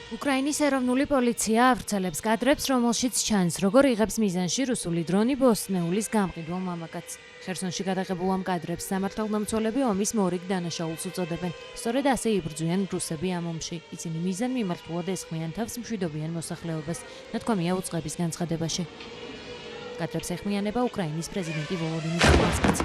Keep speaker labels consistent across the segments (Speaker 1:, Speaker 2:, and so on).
Speaker 1: უკრაინის ეროვნული პოლიცია ავრცელებს კადრებს, რომელშიც ჩანს, როგორ იღებს მიზანში რუსული დრონი ბოსტნეულის გამყიდველ მამაკაცს. ხერსონში გადაღებულ ამ კადრებს სამართალდამცველები ომის მორიგ დანაშაულს უწოდებენ. სწორედ ასე იბრძვიან რუსები ამ ომში. ისინი მიზან მიმართულად ესხმიან თავს მშვიდობიან მოსახლეობას, ნათქვამია უწყების განცხადებაში. კადრებს ეხმიანება უკრაინის პრეზიდენტი ვოლოდიმირ ზელენსკიც.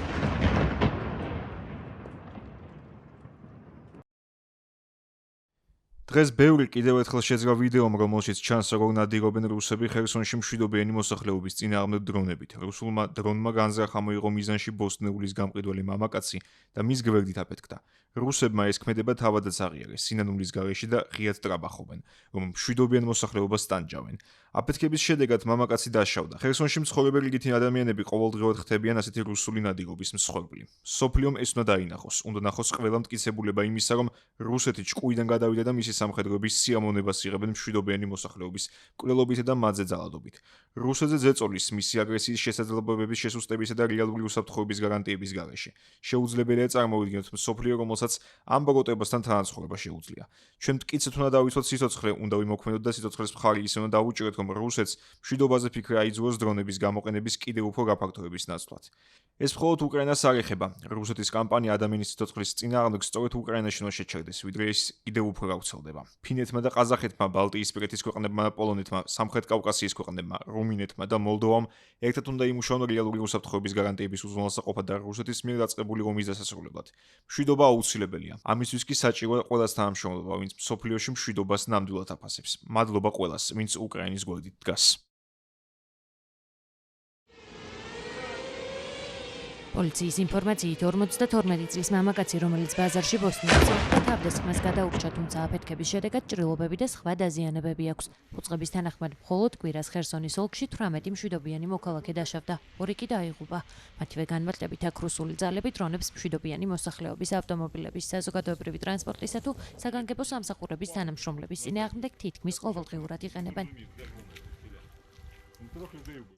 Speaker 2: დღეს ბევრი კიდევ ერთხელ შეძრა ვიდეომ, რომელშიც ჩანს, როგორ ნადირობენ რუსები ხერსონში მშვიდობიანი მოსახლეობის წინააღმდეგ დრონებით. რუსულმა დრონმა განზრახა მოიღო მიზანში ბოსტნეულის გამყიდველი მამაკაცი და მის გვერდით აფეთქდა. რუსებმა ეს ქმედება თავადაც აღიარეს სინანულის გარეშე და ღიად ტრაბახობენ, რომ მშვიდობიან მოსახლეობას სტანჯავენ. აფეთქების შედეგად მამაკაცი დაშავდა. ხერსონში მცხოვრები რიგითი ადამიანები ყოველდღიურად ხდებიან ასეთი რუსული ნადირობის მსხვერპლი. სოფლიომ ეს უნდა დაინახოს. უნდა ნახოს ყველა მტკიცებულება იმისა, რომ რუსეთი ჭკუიდან გადავიდა და მისი სამხედროების სიამოვნებას იღებენ მშვიდობიანი მოსახლეობის მკვლელობით და მათზე ძალადობით. რუსეთზე ზეწოლის მისი აგრესიის შესაძლებლობების შესუსტებისა და რეალური უსაფრთხოების გარანტიების გარეშე. შეუძლებელია წარმოვიდგინოთ მსოფლიო, რომელსაც ამ ბოროტებასთან თანაცხოვრება შეუძლია. ჩვენ მტკიცედ უნდა დავიცვათ სიცოცხლე, უნდა ვიმოქმედოთ და სიცოცხლის მხარი ისე უნდა დავუჭიროთ, რომ რუსეთს მშვიდობაზე ფიქრი აიძულოს დრონების გამოყენების კიდევ უფრო გაფართოების ნაცვლად. ეს მხოლოდ უკრაინას არ ეხება. რუსეთის კამპანია ადამიანის სიცოცხლის წინააღმდეგ სწორედ უკრაინაში უნდა შეჩერდეს, ვიდრე ის კიდევ უფრო გავრცელდება. ფინეთმა და ყაზახეთმა, ბალტიისპირეთის ქვეყნებმა და პოლონეთმა, სამხრეთ კავკასიის ქვეყნებმა, რუმინეთმა და მოლდოვამ ერთად უნდა იმუშაონ რეალური უსაფრთხოების გარანტიების უზრუნველსაყოფად და რუსეთის მიერ დაწყებული ომის დასასრულებლად. მშვიდობა აუცილებელია. ამისთვის კი საჭიროა ყველას თანამშრომლობა, ვინც მსოფლიოში მშვიდობას ნამდვილად აფასებს. მადლობა ყველას, ვინც უკრაინის გვერდით დგას.
Speaker 1: პოლიციის ინფორმაციით 52 წლის მამაკაცი, რომელიც ბაზარში ბოსტნეულს ეხდა, თავდასხმას გადაურჩა, თუმცა აფეთქების შედეგად ჭრილობები და სხვა დაზიანებები აქვს. უწყების თანახმად, მხოლოდ კვირას ხერსონის ოლქში 18 მშვიდობიანი მოქალაქე დაშავდა, 2 კი დაიღუპა. მათივე განმარტებით, აქ რუსული ძალები დრონებს მშვიდობიანი მოსახლეობის ავტომობილების, საზოგადოებრივი ტრანსპორტისა თუ საგანგებო სამსახურების თანამშრომლების წინააღმდეგ თითქმის ყოველდღიურად იყენებენ.